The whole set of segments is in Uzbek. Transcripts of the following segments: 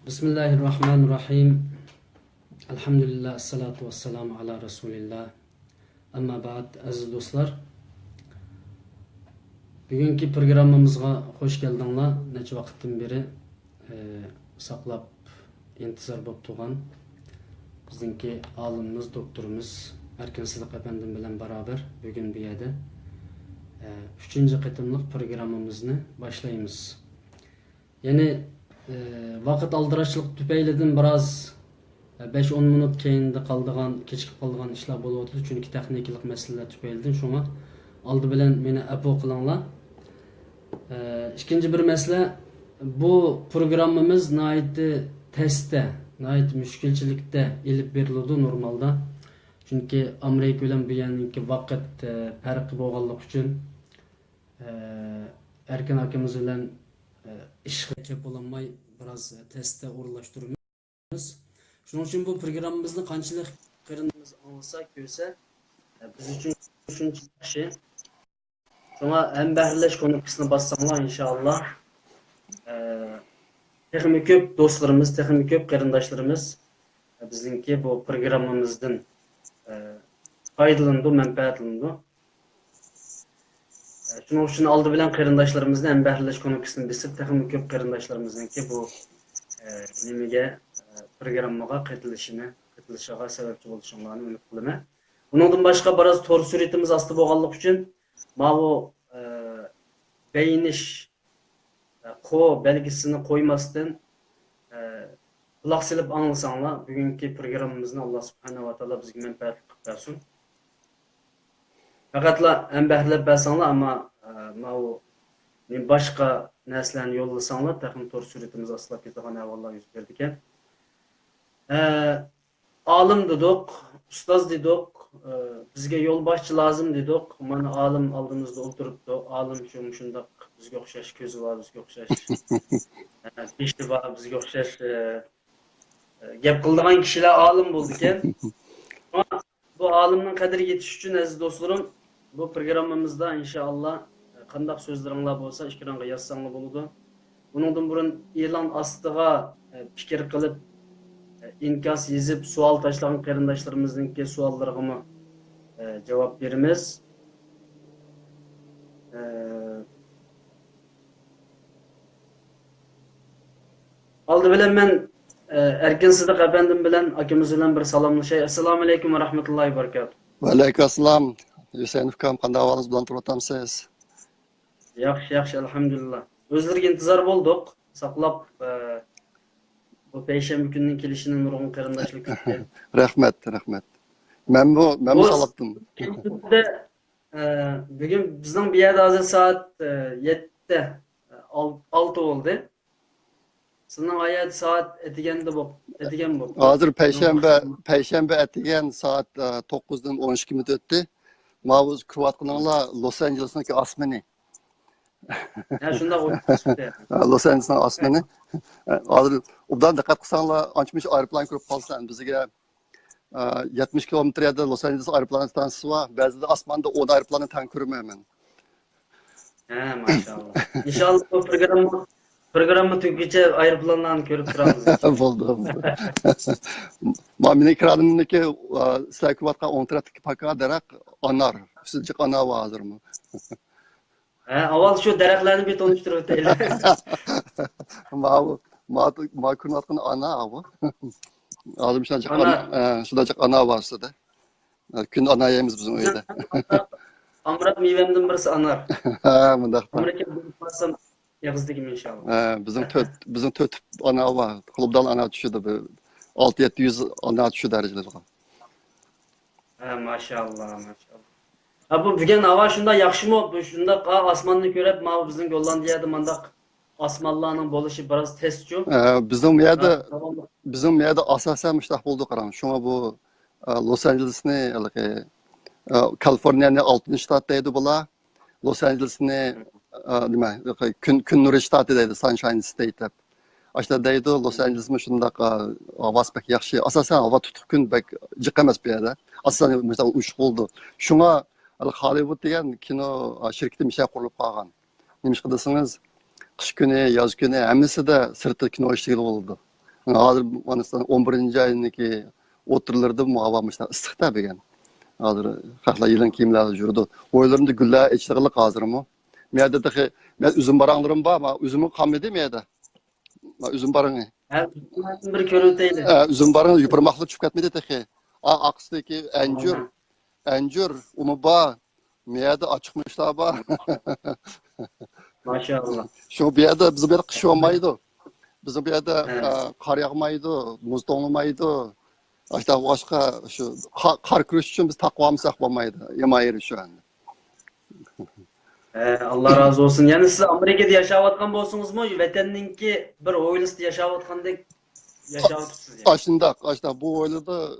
Bismillahirrahmanirrahim. Elhamdülillah, esselatu vesselamu ala Resulillah. Amma ba'd, aziz dostlar. Bugünkü programımızga hoş geldinglar. Neçe vaqtdan beri saqlab intizar bo'lib turgan bizningki olimimiz, doktorimiz Erkin Sidiq efendim bilan beraber bugün bu yerda 3. qitimliq programmamizni boshlaymiz. Yani vaqt aldırışlıq tüpeylidən biraz 5-10 minut keyində qaldığan, keçib qaldığan işlər boluydu. Çünki texniklik məsələlər tüpeylidən. Şuna aldı bilən məni əfv qılınlar. İkinci bir məsələ, bu programımız nəhayət testdə, nəhayət müşkilçilikdə elib verildi normalda. Çünki Amerika bilan bu yerninki vaqt fərqi bolğanlıq üçün Erkin akamiz bilan iş geçip olanmay biraz testte uğurlaştırıyoruz. Şunun için bu programımızda qanchalik qırındığımız anlasak görse biz için üçüncü şey. Sonra hem behirleş konukisini bassanlar inşallah. Texmi köp dostlarımız, texmi köp qarindaşlarımız bizimki bu programımızdan faydalandı, menfaatlandı. Şunun için aldı bilen qarindaşlarımızdan hem behirleş konukisini besip texmi köp qarindaşlarımızınki bu nimege programmaga qatılışıga sebepçi boluşunlarını ümit qılaman. Bundan başka biraz tor suretimiz astı bolğanlyk üçün bu beyiniş qo belgisini qoymasdan qulaq silip anlasanlar bugünkü programımızın Allah subhanahu wa taala bizge menfaat qilib bersin. Faqatla hem behirlep bersanlar ama başka neslerini yollasanlar texmi tor suretimiz aslap ketadigan ahvollar yuz berdi ekan. Alim dedik, ustaz dedik, bizge yolbaşçı lazım dedik. Mana alim aldığımızda oturupdu. Alim şundaq bizge oxşaş közü var, bizge oxşaş beşli var, bizge oxşaş gep qıldıgan kişiler alim boldu ekan. Ama bu alimnin qadri yetiş üçün aziz dostlarım, bu programımızda inşallah qandaq sözleringlar bolsa işkiranğa yazsanlar boludu. Bunundan burun e'lon astiga fikir qilib inkas yazıp sual taşlagan qarindaşlarımızınki suallarına cevap verimiz. Aldı bilen men Erkin Sidiq efendim bilen akimiz bilen bir salamlaşay. Assalamu alaykum ve rahmetullahi ve berekatuhu. Ve aleykümselam. Hüseyin Fıkam qanday ahvalınız bilan turib o'tamsiz? Yaxshi, alhamdulillah. Özlerge intizar bolduk. Saqlab bu peyshanba kunning kelishini nurg'un qarindoshlik kutdi. Rahmat. Men bu salabdim. Bugün bizning bu yerda hozir soat 7 6 oldu. Sizning ayet saat etigan bu. Hozir payshanba etigan soat 9dan 12 minut o'tdi. Mavuz ko'rayotganinglar Los Angelesniki osmoni. Ya şunda Los Angelesning osmoni. Hozir obdan diqqat qilsanglar, anchamish aeroplan ko'rib qolsan, bizga 70 kilometr yerda Los Angeles aeroplan stansiyasi bor. Ba'zida osmonda 10 aeroplanni tang ko'rmayman. Maşallah. İnşallah bu programı tükeçe aeroplanlarni ko'rib turamiz. Bo'ldi. Meni ekranimdagi sizlar ko'rayotgan 10 tarafdagi paka daraq anar. Sizce ana var hozirmi? Avval şu daraxtlarni bir tanıştırib o'taylik. Ma ko'rayotgan ana bu. Hozir shuncha ana var sizda. Kun ana yeymiz bizim uyda. Amrat mevamdan birisi anar. Ha, bundaq. Amerika bo'lsam yig'izdigim inşallah. Bizim to'rt ana var. Klubdan ana tushdi bu 600-700 ana tushdi darajalarga. Maşallah. Bu bugün hava şunda yaxshimi? Bu şunda osmonni ko'rib, bizning Gollandiyada mandaq osmonlarning bo'lishi biroz testchu. Bizim yerda asosan mushtaq bo'ldi qarang. Shunga bu Los Angelesni, Kaliforniyaning 6-shtat deydi bular. Los Angelesni nima, kun nuri shtati deydi, Sunshine State deb. Ashta deydi Los Angelesmi shundaq havas bek yaxshi. Asosan havo tutuq kun bek jiq emas bu yerda. Asosan mesela uch bo'ldi. Shunga Hollywood degan kino shirkati misha qurilib qolgan. Nima qilsangiz qish kuni, yoz kuni hammasida sirtda kino ishlaydi bo'ldi. Hozir Afg'oniston 11 oyiniki o'tirlarda havomişda issiqda degan. Hozir xalqlar yilin kiyimlarda yurdi. O'ylarimda gullar ichliqliq hozirmi? Meyda dahi men üzüm baranglarim bor, ama üzümü qamidi meyda. Üzüm barangı. Bir ko'rintaydi. Üzüm barangı yuparmaqlı chiqib ketmedi dahi. Aqsdagi anjur umi bor. Meyda ochiqmishlar bor. Maşallah. Shu bu yerda biz bu yerda qish olmaydi. Bizim bu yerda qor yog'maydi, muz to'ngmaydi. Hatta boshqa shu qor kurish uchun biz taqvo olmasak bo'lmaydi. Yemayri shu anda. Allah razı olsun. Yani siz Amerika'da yaşavatkan bolsunuz mu? Vatanninki bir oilisida yaşavatgandek yaşavatısınız yani. Aşında bu oylada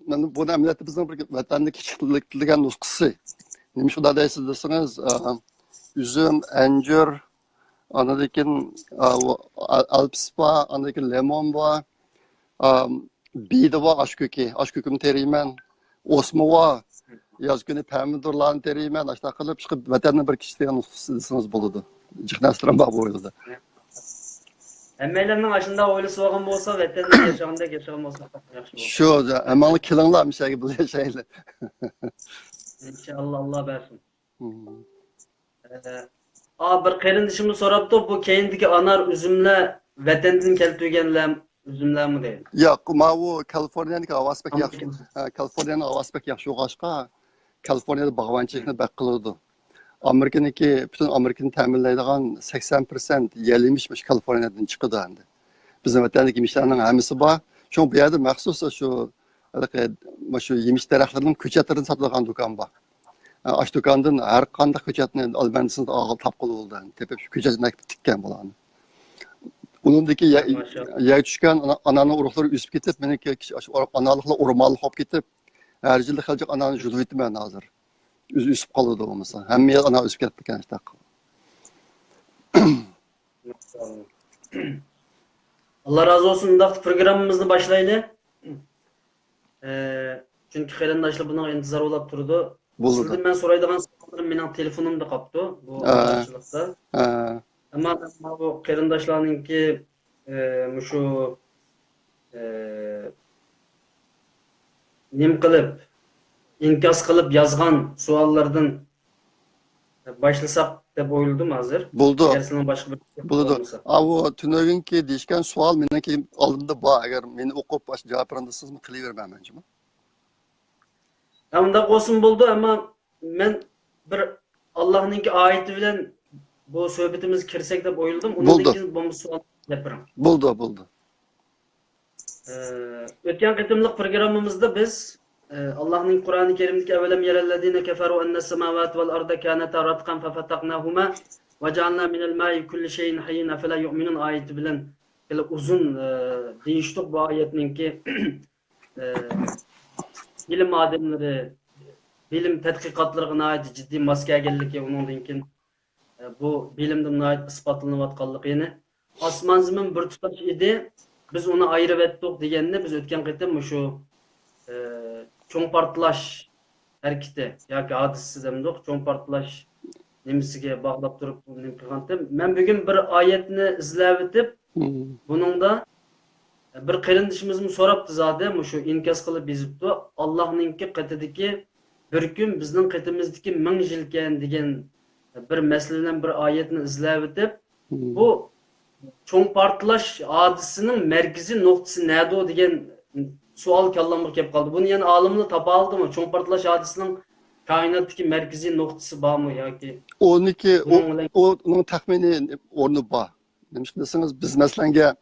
bu emniyeti bizim bir vatandaki çıkıldıklıgan nuskusu. Neymiş o da deysiz desiniz, üzüm, encir, anadakin alpis var, anadakin lemon var, bide var, aş köküm teriymen, osmu var, yaz günü pomidorlarını teriymen, aşağı kılıp çıkıp vatanın bir kişi degan nuskusu desiniz buludu. Cıknastıran var bu oylada. Emmeylerinin aşında oilisi olgan bolsa vatanda yaşagandek yaşagan bolsa yaxshi bolsa. Şu, emanlı kilinglar bir şey gibi yaşayla. İnşallah Allah versin. Bir qarindishimiz so'rabdi, bu keyindagi anar üzümler vatandan keltirganlar üzümler mi deydi? Yo'q, bu Kaliforniyaniki avaspek yaxshi. Kaliforniyaning avaspek yaxshi o'g'ashqa, Kaliforniyada bog'bonchilikni bak qiladi. Amerikaniki, bütün Amerikani ta'minlaydigan 80% yerlimish Kaliforniyadan chiqadi endi. Bizning vatandagi yemishlarning hammasi bor. Shu bu yerda maxsus shu yemish daraxtlarining ko'chatlarini sotadigan do'kon bor. Aş do'kondan har qanday ko'chatni olmanisini topib qoldi. Tepib shu ko'chatni tikkan bo'ladi. Uningdagi yer tushgan ananing urug'lari o'sib ketib, meniki analıqlar o'rmonli bo'lib ketib, har yil xiljiq anani yutib yetman hozir. O'sib qoldi bo'lmasa. Hamma yer ana o'sib ketdi ekan shtaq. Allah razı olsun. Undaq programımızı başlayalım. Çünkü qarindoshlar buni intizor bo'lib turdi. Sizden ben soraydigan so'zlarim mening telefonimda qolibdi bu arachılıqda. Ama bu qarindoshlarninki shu nim qilib inkos qilib yozgan savollardan başlasak deb o'yladim hozir. Bo'ldi. Sizning boshqa bir Bo'ldi. Avo tunoginki deyishgan savol meniki oldimda bor. Agar meni o'qib javob berasizmi, qilavermaymanmi? Undaq olsun buldu ama ben bir Allah'ınki ayeti bilen bu sohbetimiz kirsek deb o'yladim. Undan keyin bu savol yaparım. Bo'ldi. O'tgan qitimliq programmamizda biz Allah'ın Kur'an-ı Kerim'deki evelem yerellezine keferu ennes semavati vel arda kaneta ratqan fefataqnahuma ve cealna minel ma'i kulli şeyin hayyin afela yu'minun ayeti bilen böyle uzun değiştik bu ayetninki bilim adamları, bilim tədqiqatlarına ait ciddi maskəgəllik onundan keyin bu bilimdən ait isbatlanıyatqanlığını asman zemin bir tutaş idi. Biz onu ayırıb etdik degende biz ötken qitim şu çoğ partlaş hareketi yoki hadisi demdik. Çoğ partlaş nemisiga bağlab turib nim qilgandim. Men bugun bir oyatni izlab etib buningda bir qarindishimizni so'rabdi zodi shu inkos qilib yozibdi. Allohninki qatidagi bir kun bizning qatimizdagi 1000 yilkan degan bir masaladan bir oyatni izlab etib bu cho'ng portlash hodisining markaziy nuqtasi nada degan savol kallamga kelib qoldi. Buni yana olimlar topa oldimi? Cho'ng portlash hodisining koinotdagi markaziy nuqtasi bormi yoki onun taxminiy o'rni bor. Nima desangiz biz masalanga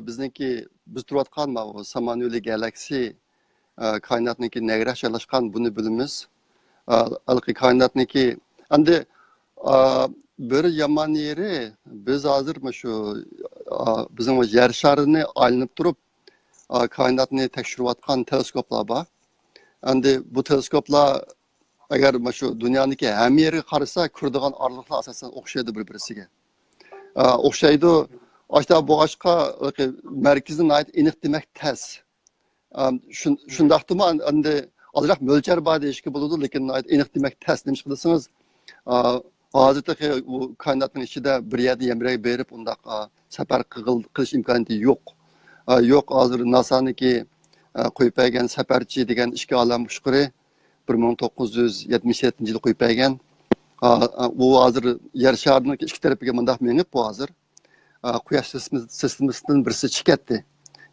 bizniki biz turayotgan bu Samanyolu galaksi koinotniki nega joylashgan buni bilamiz. Alqi koinotniki endi bir yomon yeri biz hozir shu bizning yer sharini aylanib turib koinotni tekshirayotgan teleskoplar bor. Endi bu teleskoplar agar shu dunyoniki hamma yeriga qarasa ko'radigan orliqlar asosan o'xshaydi bir-birisiga. O'xshaydi. Aşta boğaçqa merkezin ait iniq demek tez. Şundaqtımı endi azraq mölçer bar deyişki buludu, lekin ait iniq demek tez demiş qilsanız. Hozirda bu koinotning ichida bir yerda yemrak berib undaq safar qilish imkoniyati yo'q. Yo'q, hozir NASA'niki qo'yib bergan Safarchi degan ishga olam ushquri 1977-yilda qo'yib bergan. Bu hozir yer sharining ikki tarafiga mundaq mengib bu hozir. Quyosh sistemasidan birisi chiqadi.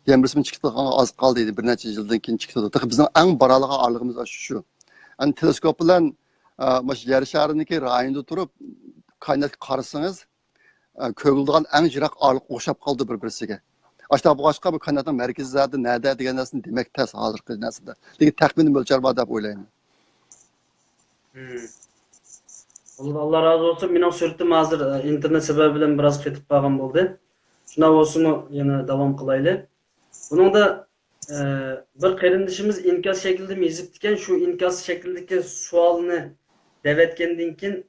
Yana birisi chiqadigan oz qoldi edi, bir necha yildan keyin chiqadi. Bizning eng baraligan orlig'imiz shu. Ani teleskop bilan mana yer shariniki rayonda turib kainotga qarasangiz, ko'rilgan eng yiroq orliq o'xshab qoldi bir-birisiga. Aşta bu başqa bir kainatın mərkəzi zadı nədə degan nərsəni demək təs hazırki nəsədə. Lekin təxmini mölçər var deb oylayman. Allah razı olsun. Benim sürtüm hazır internet sebebiyle biraz ketip kalgan oldu. Şuna olsun yine devam kılaylı. Bunun da bir kardeşimiz inkas şekilde mi iziptiken şu inkas şekildeki sualını devetkendiğinkin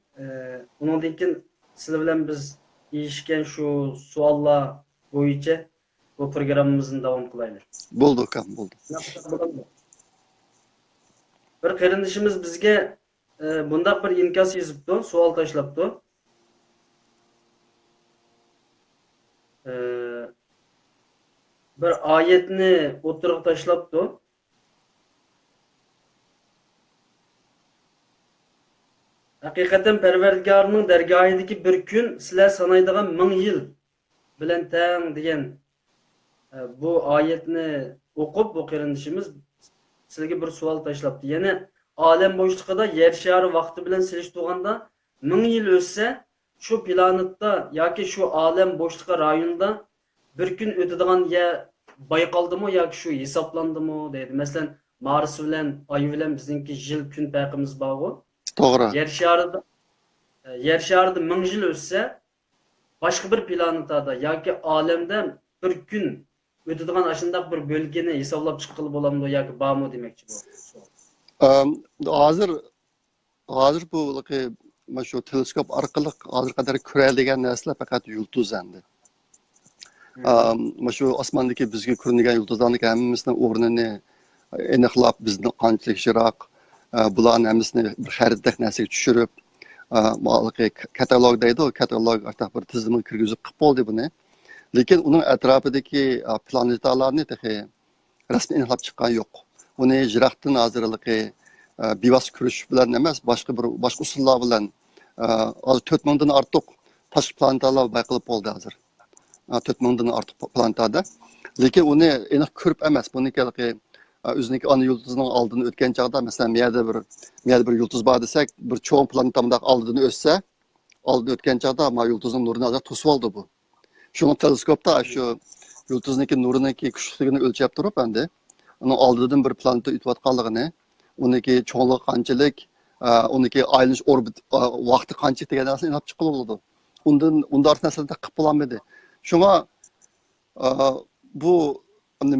onun dinkin sizle bilen biz ilişken şu sualla boyunca bu programımızın devam kılaylı. Bulduk ham, bulduk. Bir kardeşimiz bizge bundaq bir inkas yazıptı, sual taşlaptı. Bir ayetini oturup taşlaptı. Hakikaten Perverdigarının dergahideki bir gün sizler sanaydıgan 1000 yıl bilen teң degan bu ayetini okup bu kardeşimiz sizge bir sual taşlaptı. Yani alem boşluğunda yer şarı vakti bilen seliştirganda 1000 yıl ötse şu planetta yoki şu alem boşluğa rayonunda bir gün ötedigan ya bayqaldımı yoki şu hesaplandımı deydi. Mesela Mars bilen Ay bilen bizimki yıl gün farkımız var. Doğru. Yer şarıda 1000 yıl ötse başka bir planetada yoki alemde bir gün ötedigan aşındaq bir bölgeni hesaplap çıkılı bolamdı yoki barmı demekçi bu. Hozir bu şu teleskop orqali hozir qadar ko'riladigan narsalar faqat yulduz endi. Shu osmondagi bizga ko'ringan yulduzlarning hammasini o'rnini aniqlab bizni qanchalik yiroq bularni hammasini bir xaritdek narsaga tushirib katalog deydi, katalog bir tizimga kirgizib qilib bo'ldi buni. Lekin uning atrofidagi planetalarni rasmiy aniqlab chiqqan yo'q. Uni yiroqdan hozirligi bevas ko'rish bilan emas, boshqa usullar bilan hozir 4000 dan ortiq tashqi planetalar bayqalib bo'ldi hozir. 4000 dan ortiq planetada. Lekin uni aniq ko'rib emas, buniki o'ziniki ana yulduzining oldidan o'tgan chog'da, masalan, miyada bir yulduz bor desak, bir cho'ng planetamda oldidan o'tsa, oldidan o'tgan chog'da ma yulduzning nurini hozir to'sib oldi bu. Shuni teleskopda shu yulduzniki nuriniki kuchligini o'lchab turib endi, uni oldidan bir planeta o'tayotganligini, uniki cho'ngligi qanchalik, uniki aylanish orbit vaqti qanchalik degan narsani aniqlab chiqiladi. Unda narsalarda qilib bo'lmadi. Shunga bu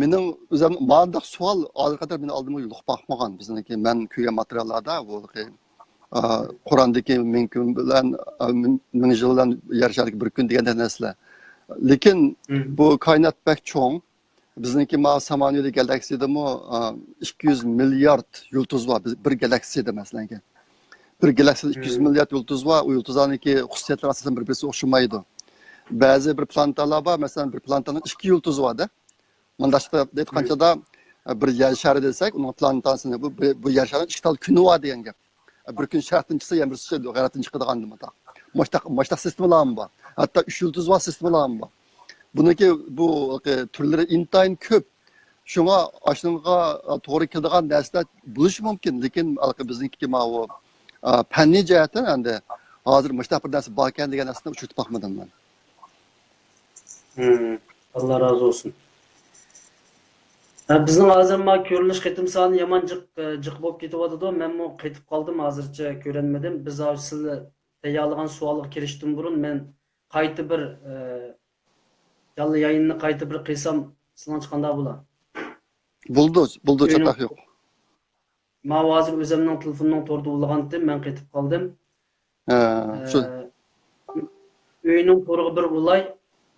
mening o'zim ma'ndaq savol hozir qadar meni oldimga yo'liq boqmagan. Bizniki men ko'rgan materiallarda bu Qur'ondagi mumkin bilan 1000 yil bilan yer shariga bir kun degan narsalar. Lekin bu koinot bak cho'ng. Bizniki Samanyeli galaksidami 200 milliard yulduz var. Bir galaksiyada masalan. Bir galaksiyada 200 milliard yulduz var. O yulduzlarniki xususiyatlari asosan bir-birisiga o'xshamaydi. Ba'zi bir planetalar var. Masalan, bir planetaning 2 yulduzi var da. Mandashda aytganchada bir yer shari desak, uning planetasini bu yer shari 2 tal kuni var degan gap. Bir kun shartdan chiqsa, yana birisi g'ayratdan chiqadigan nima. Mashtaq sistemalar bor. Hatto 3 yulduz var sistemalar bor. Buniki bu turlari intayin ko'p. Shunga ashunga to'g'ri keladigan narsalar bo'lishi mumkin, lekin bizniki bu fanniy jihatdan endi hozir mushtaq bir narsa bor ekan degan narsani uchirib boqmadim men. Allah razı olsun. Bizning hozir ko'rilish qitim soni yomon jiq bo'lib ketyapti. Men bu qaytib qoldim, hozircha ko'ranmadim. Biz sizlar tayyorlagan savolga kirishdan burun men qayta bir canlı yayınını qayta bir qilsam, sizlar chiqanda bo'lar. Buldu chataq yo'q. Men hozir o'zimning telefonimning to'rda ulag'andim, men qaytib qoldim. Shu Uyning to'rga bir ulay,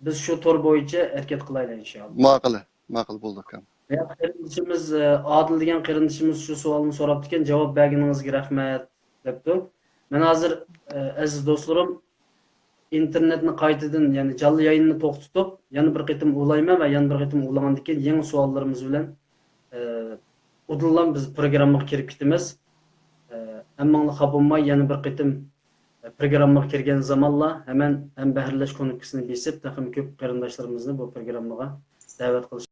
biz shu to'r bo'yicha harakat qilaylik inshaalloh. Ma'qul bo'ldi kam. Qarindishimiz Adil degan qarindishimiz shu savolni so'rabdi ekan, javob berganingizga rahmat debdi. Men hozir aziz do'stlarim internetni qaytadan, ya'ni canlı yayınını to'xtatib, yana bir qitim ulayman va yana bir qitim ulagandan keyin yangi savollarimiz bilan udullan biz programmaga kirib ketamiz. Hammanglar xafa bo'lmay, yana bir qitim programmaga kirgan zamonla hemen hem bahirlash ko'nikmasini besib, taxim ko'p qarindoshlarimizni bu programmaga da'vat qilish